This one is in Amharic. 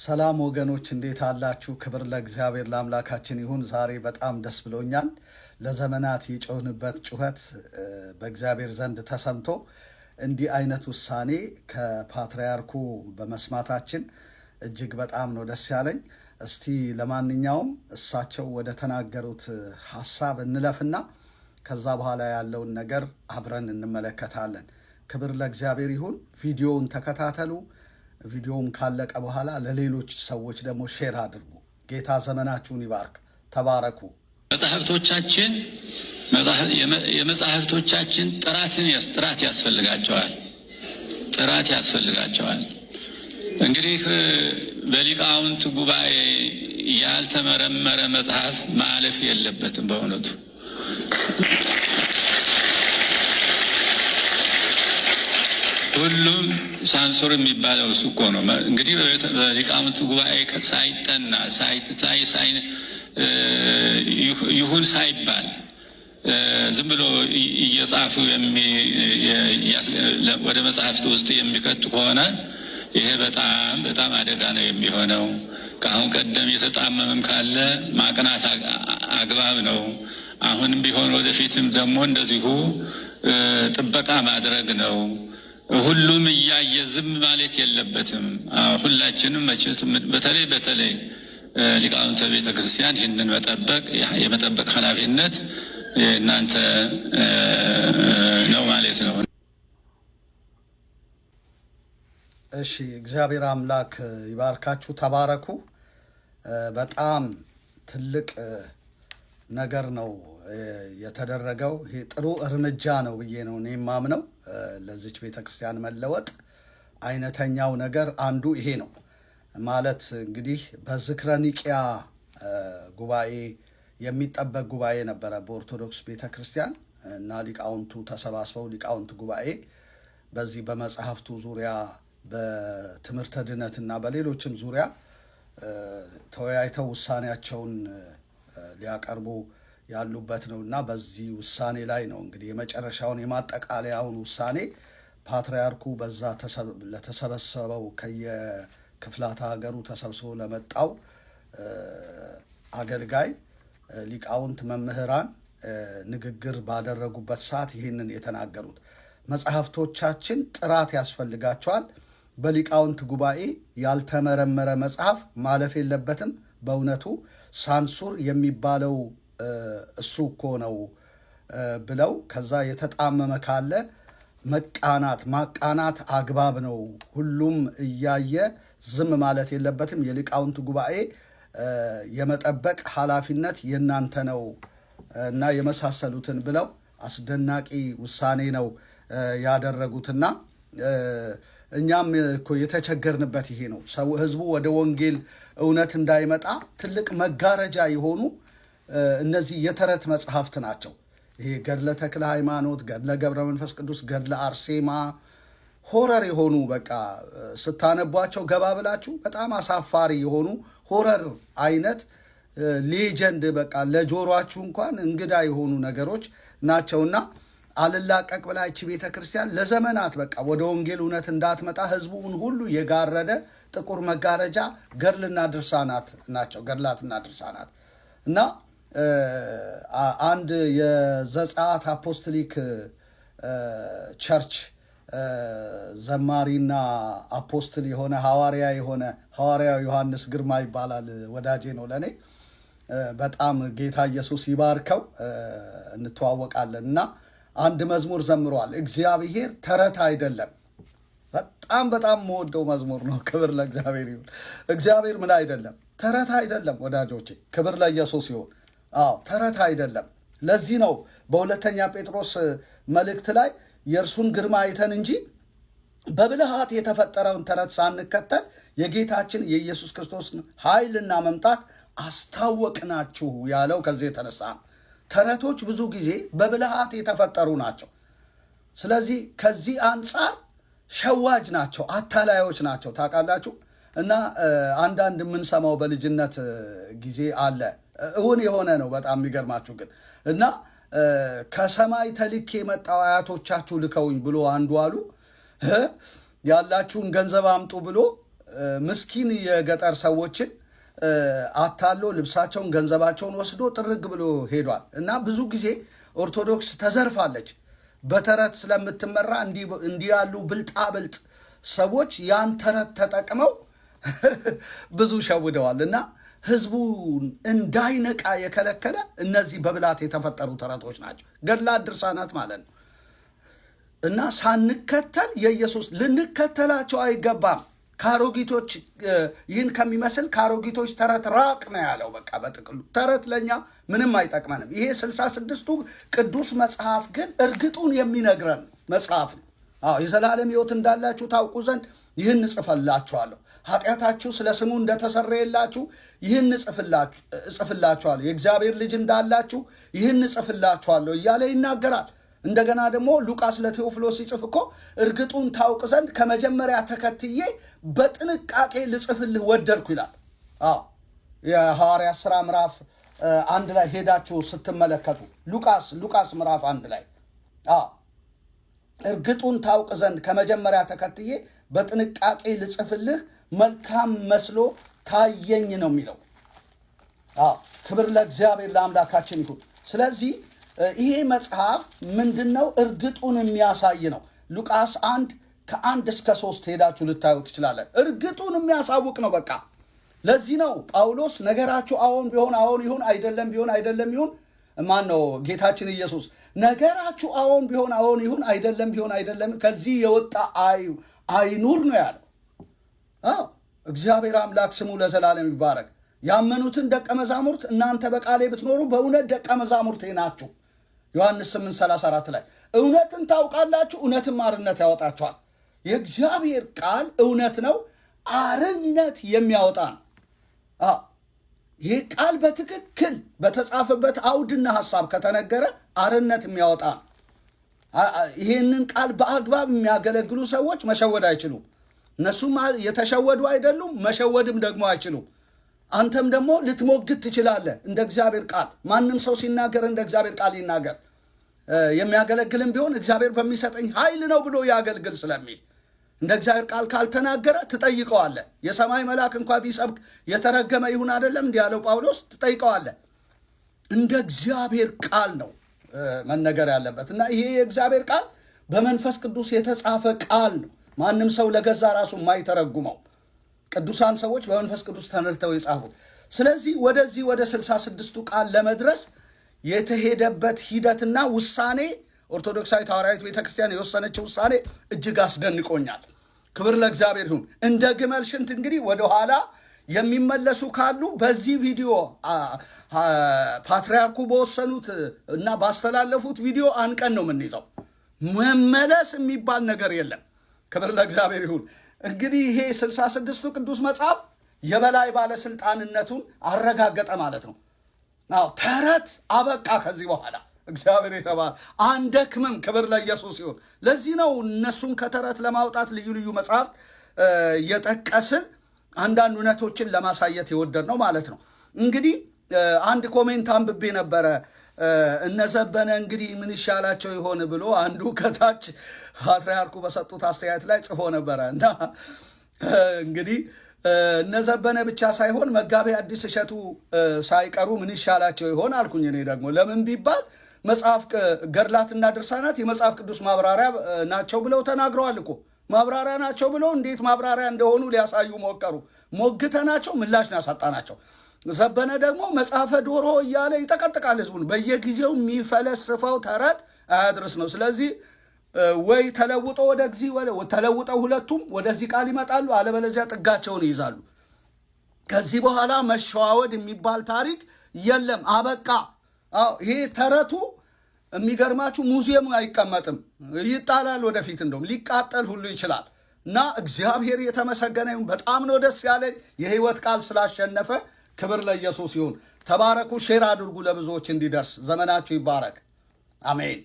ሰላም ወገኖች እንዴት አላችሁ? ክብር ለእግዚአብሔር ለአምላካችን ይሁን። ዛሬ በጣም ደስ ብሎኛል። ለዘመናት የጮህንበት ጩኸት በእግዚአብሔር ዘንድ ተሰምቶ እንዲህ አይነት ውሳኔ ከፓትርያርኩ በመስማታችን እጅግ በጣም ነው ደስ ያለኝ። እስቲ ለማንኛውም እሳቸው ወደ ተናገሩት ሐሳብ እንለፍና ከዛ በኋላ ያለውን ነገር አብረን እንመለከታለን። ክብር ለእግዚአብሔር ይሁን። ቪዲዮውን ተከታተሉ። ቪዲዮውን ካለቀ በኋላ ለሌሎች ሰዎች ደግሞ ሼር አድርጉ። ጌታ ዘመናችሁን ይባርክ። ተባረኩ። የመጻሕፍቶቻችን ጥራት ያስፈልጋቸዋል። ጥራት ያስፈልጋቸዋል። እንግዲህ በሊቃውንት ጉባኤ ያልተመረመረ መጽሐፍ ማለፍ የለበትም። በእውነቱ ሁሉም ሳንሱር የሚባለው እሱ እኮ ነው። እንግዲህ በሊቃውንት ጉባኤ ሳይጠና ይሁን ሳይባል ዝም ብሎ እየጻፉ ወደ መጽሐፍት ውስጥ የሚከቱ ከሆነ ይሄ በጣም በጣም አደጋ ነው የሚሆነው። ከአሁን ቀደም የተጣመመም ካለ ማቅናት አግባብ ነው። አሁንም ቢሆን ወደፊትም ደግሞ እንደዚሁ ጥበቃ ማድረግ ነው። ሁሉም እያየ ዝም ማለት የለበትም። ሁላችንም መቼስ በተለይ ሊቃውንተ ቤተ ክርስቲያን ይህንን የመጠበቅ ኃላፊነት እናንተ ነው ማለት ነው። እሺ፣ እግዚአብሔር አምላክ ይባርካችሁ። ተባረኩ። በጣም ትልቅ ነገር ነው የተደረገው። ይሄ ጥሩ እርምጃ ነው ብዬ ነው እኔ የማምነው። ለዚች ቤተክርስቲያን መለወጥ አይነተኛው ነገር አንዱ ይሄ ነው ማለት እንግዲህ በዝክረ ኒቅያ ጉባኤ የሚጠበቅ ጉባኤ ነበረ በኦርቶዶክስ ቤተክርስቲያን እና ሊቃውንቱ ተሰባስበው ሊቃውንት ጉባኤ በዚህ በመጽሐፍቱ ዙሪያ በትምህርተ ድነትና በሌሎችም ዙሪያ ተወያይተው ውሳኔያቸውን ሊያቀርቡ ያሉበት ነው እና በዚህ ውሳኔ ላይ ነው እንግዲህ የመጨረሻውን የማጠቃለያውን ውሳኔ ፓትርያርኩ በዛ ለተሰበሰበው ከየክፍላተ ሀገሩ ተሰብስቦ ለመጣው አገልጋይ ሊቃውንት መምህራን ንግግር ባደረጉበት ሰዓት ይህንን የተናገሩት። መጽሐፍቶቻችን ጥራት ያስፈልጋቸዋል። በሊቃውንት ጉባኤ ያልተመረመረ መጽሐፍ ማለፍ የለበትም። በእውነቱ ሳንሱር የሚባለው እሱ እኮ ነው ብለው ከዛ የተጣመመ ካለ ማቃናት አግባብ ነው። ሁሉም እያየ ዝም ማለት የለበትም። የሊቃውንት ጉባኤ የመጠበቅ ኃላፊነት የእናንተ ነው እና የመሳሰሉትን ብለው አስደናቂ ውሳኔ ነው ያደረጉትና እኛም እኮ የተቸገርንበት ይሄ ነው። ህዝቡ ወደ ወንጌል እውነት እንዳይመጣ ትልቅ መጋረጃ የሆኑ እነዚህ የተረት መጽሐፍት ናቸው። ይሄ ገድለ ተክለ ሃይማኖት፣ ገድለ ገብረ መንፈስ ቅዱስ፣ ገድለ አርሴማ ሆረር የሆኑ በቃ ስታነቧቸው ገባ ብላችሁ በጣም አሳፋሪ የሆኑ ሆረር አይነት ሌጀንድ በቃ ለጆሮአችሁ እንኳን እንግዳ የሆኑ ነገሮች ናቸውና አልላቀቅ ብላ ይህች ቤተ ክርስቲያን ለዘመናት በቃ ወደ ወንጌል እውነት እንዳትመጣ ህዝቡን ሁሉ የጋረደ ጥቁር መጋረጃ ገድልና ድርሳናት ናቸው። ገድላትና ድርሳናት እና አንድ የዘጸአት አፖስቶሊክ ቸርች ዘማሪና አፖስትል የሆነ ሐዋርያው ዮሐንስ ግርማ ይባላል። ወዳጄ ነው ለእኔ። በጣም ጌታ ኢየሱስ ይባርከው። እንተዋወቃለን እና አንድ መዝሙር ዘምሯል። እግዚአብሔር ተረት አይደለም። በጣም መወደው መዝሙር ነው። ክብር ለእግዚአብሔር ይሁን። እግዚአብሔር ምን አይደለም? ተረት አይደለም ወዳጆቼ። ክብር ለኢየሱስ ይሁን። አዎ ተረት አይደለም። ለዚህ ነው በሁለተኛ ጴጥሮስ መልእክት ላይ የእርሱን ግርማ አይተን እንጂ በብልሃት የተፈጠረውን ተረት ሳንከተል የጌታችን የኢየሱስ ክርስቶስን ኃይልና መምጣት አስታወቅናችሁ ያለው ከዚህ የተነሳ ነው። ተረቶች ብዙ ጊዜ በብልሃት የተፈጠሩ ናቸው። ስለዚህ ከዚህ አንጻር ሸዋጅ ናቸው፣ አታላዮች ናቸው። ታውቃላችሁ። እና አንዳንድ የምንሰማው በልጅነት ጊዜ አለ፣ እውን የሆነ ነው። በጣም የሚገርማችሁ ግን እና ከሰማይ ተልኬ የመጣው አያቶቻችሁ ልከውኝ ብሎ አንዱ አሉ ያላችሁን ገንዘብ አምጡ ብሎ ምስኪን የገጠር ሰዎችን አታሎ ልብሳቸውን ገንዘባቸውን ወስዶ ጥርግ ብሎ ሄዷል። እና ብዙ ጊዜ ኦርቶዶክስ ተዘርፋለች። በተረት ስለምትመራ እንዲህ ያሉ ብልጣብልጥ ሰዎች ያን ተረት ተጠቅመው ብዙ ሸውደዋል። እና ህዝቡ እንዳይነቃ የከለከለ እነዚህ በብላት የተፈጠሩ ተረቶች ናቸው፣ ገድላት ድርሳናት ማለት ነው። እና ሳንከተል የኢየሱስ ልንከተላቸው አይገባም። ካሮጊቶች ይህን ከሚመስል ካሮጊቶች ተረት ራቅ ነው ያለው። በቃ በጥቅሉ ተረት ለእኛ ምንም አይጠቅመንም። ይሄ 66ቱ ቅዱስ መጽሐፍ ግን እርግጡን የሚነግረን መጽሐፍ ነው። የዘላለም ሕይወት እንዳላችሁ ታውቁ ዘንድ ይህን እጽፍላችኋለሁ፣ ኃጢአታችሁ ስለ ስሙ እንደተሰረየላችሁ ይህን እጽፍላችኋለሁ፣ የእግዚአብሔር ልጅ እንዳላችሁ ይህን እጽፍላችኋለሁ እያለ ይናገራል። እንደገና ደግሞ ሉቃስ ለቴዎፍሎስ ሲጽፍ እኮ እርግጡን ታውቅ ዘንድ ከመጀመሪያ ተከትዬ በጥንቃቄ ልጽፍልህ ወደድኩ ይላል። የሐዋርያት ሥራ ምዕራፍ 1 ላይ ሄዳችሁ ስትመለከቱ ሉቃስ ምዕራፍ 1 ላይ እርግጡን ታውቅ ዘንድ ከመጀመሪያ ተከትዬ በጥንቃቄ ልጽፍልህ መልካም መስሎ ታየኝ ነው የሚለው። ክብር ለእግዚአብሔር ለአምላካችን ይሁን። ስለዚህ ይሄ መጽሐፍ ምንድነው? እርግጡን የሚያሳይ ነው። ሉቃስ 1 ከ1 እስከ 3 ሄዳችሁ ልታዩ ትችላለን። እርግጡን የሚያሳውቅ ነው። በቃ ለዚህ ነው ጳውሎስ ነገራችሁ አዎን ቢሆን አዎን ይሁን፣ አይደለም ቢሆን አይደለም ይሁን። ማን ነው? ጌታችን ኢየሱስ ነገራችሁ አዎን ቢሆን አዎን ይሁን፣ አይደለም ቢሆን አይደለም፣ ከዚህ የወጣ አይኑር ነው ያለው። እግዚአብሔር አምላክ ስሙ ለዘላለም ይባረክ። ያመኑትን ደቀ መዛሙርት እናንተ በቃሌ ብትኖሩ በእውነት ደቀ መዛሙርቴ ናችሁ። ዮሐንስ 8:34 ላይ እውነትን ታውቃላችሁ፣ እውነትም አርነት ያወጣችኋል። የእግዚአብሔር ቃል እውነት ነው፣ አርነት የሚያወጣ ነው። ይህ ቃል በትክክል በተጻፈበት አውድና ሐሳብ ከተነገረ አርነት የሚያወጣ ነው። ይህንን ቃል በአግባብ የሚያገለግሉ ሰዎች መሸወድ አይችሉም። እነሱም የተሸወዱ አይደሉም፣ መሸወድም ደግሞ አይችሉም። አንተም ደግሞ ልትሞግት ትችላለህ እንደ እግዚአብሔር ቃል። ማንም ሰው ሲናገር እንደ እግዚአብሔር ቃል ይናገር፣ የሚያገለግልም ቢሆን እግዚአብሔር በሚሰጠኝ ኃይል ነው ብሎ ያገልግል ስለሚል እንደ እግዚአብሔር ቃል ካልተናገረ ትጠይቀዋለህ። የሰማይ መልአክ እንኳ ቢሰብክ የተረገመ ይሁን አይደለም እንዲህ ያለው ጳውሎስ፣ ትጠይቀዋለህ። እንደ እግዚአብሔር ቃል ነው መነገር ያለበት እና ይሄ የእግዚአብሔር ቃል በመንፈስ ቅዱስ የተጻፈ ቃል ነው። ማንም ሰው ለገዛ ራሱ የማይተረጉመው ቅዱሳን ሰዎች በመንፈስ ቅዱስ ተነድተው የጻፉት። ስለዚህ ወደዚህ ወደ 66ቱ ቃል ለመድረስ የተሄደበት ሂደትና ውሳኔ ኦርቶዶክሳዊት ሐዋርያዊት ቤተክርስቲያን የወሰነችው ውሳኔ እጅግ አስደንቆኛል። ክብር ለእግዚአብሔር ይሁን። እንደ ግመል ሽንት እንግዲህ ወደኋላ የሚመለሱ ካሉ በዚህ ቪዲዮ ፓትርያርኩ በወሰኑት እና ባስተላለፉት ቪዲዮ አንቀን ነው የምንይዘው። መመለስ የሚባል ነገር የለም። ክብር ለእግዚአብሔር ይሁን። እንግዲህ ይሄ 66ቱ ቅዱስ መጽሐፍ የበላይ ባለስልጣንነቱን አረጋገጠ ማለት ነው። ተረት አበቃ። ከዚህ በኋላ እግዚአብሔር የተባለ አንደክምም። ክብር ለኢየሱስ ይሁን። ለዚህ ነው እነሱን ከተረት ለማውጣት ልዩ ልዩ መጽሐፍት የጠቀስን አንዳንድ እውነቶችን ለማሳየት የወደድ ነው ማለት ነው። እንግዲህ አንድ ኮሜንት አንብቤ ነበረ። እነዘበነ እንግዲህ ምን ይሻላቸው ይሆን ብሎ አንዱ ከታች ፓትርያርኩ በሰጡት አስተያየት ላይ ጽፎ ነበረ እና እንግዲህ እነዘበነ ብቻ ሳይሆን መጋቤ አዲስ እሸቱ ሳይቀሩ ምን ይሻላቸው ይሆን አልኩኝ። እኔ ደግሞ ለምን ቢባል መጽሐፍ ገድላትና ድርሳናት የመጽሐፍ ቅዱስ ማብራሪያ ናቸው ብለው ተናግረዋል እኮ። ማብራሪያ ናቸው ብለው እንዴት ማብራሪያ እንደሆኑ ሊያሳዩ ሞከሩ። ሞግተናቸው ምላሽ ናሳጣናቸው። ዘበነ ደግሞ መጽሐፈ ዶሮ እያለ ይጠቀጥቃል ህዝቡን። በየጊዜው የሚፈለስፈው ተረት አያድርስ ነው። ስለዚህ ወይ ተለውጦ ወደ ጊዜ ተለውጠው ሁለቱም ወደዚህ ቃል ይመጣሉ፣ አለበለዚያ ጥጋቸውን ይይዛሉ። ከዚህ በኋላ መሸዋወድ የሚባል ታሪክ የለም፣ አበቃ። ይሄ ተረቱ የሚገርማችሁ ሙዚየሙ አይቀመጥም፣ ይጣላል። ወደፊት እንደውም ሊቃጠል ሁሉ ይችላል። እና እግዚአብሔር የተመሰገነ ይሁን። በጣም ነው ደስ ያለኝ የህይወት ቃል ስላሸነፈ። ክብር ለኢየሱስ ይሁን። ተባረኩ። ሼር አድርጉ ለብዙዎች እንዲደርስ። ዘመናችሁ ይባረክ። አሜን።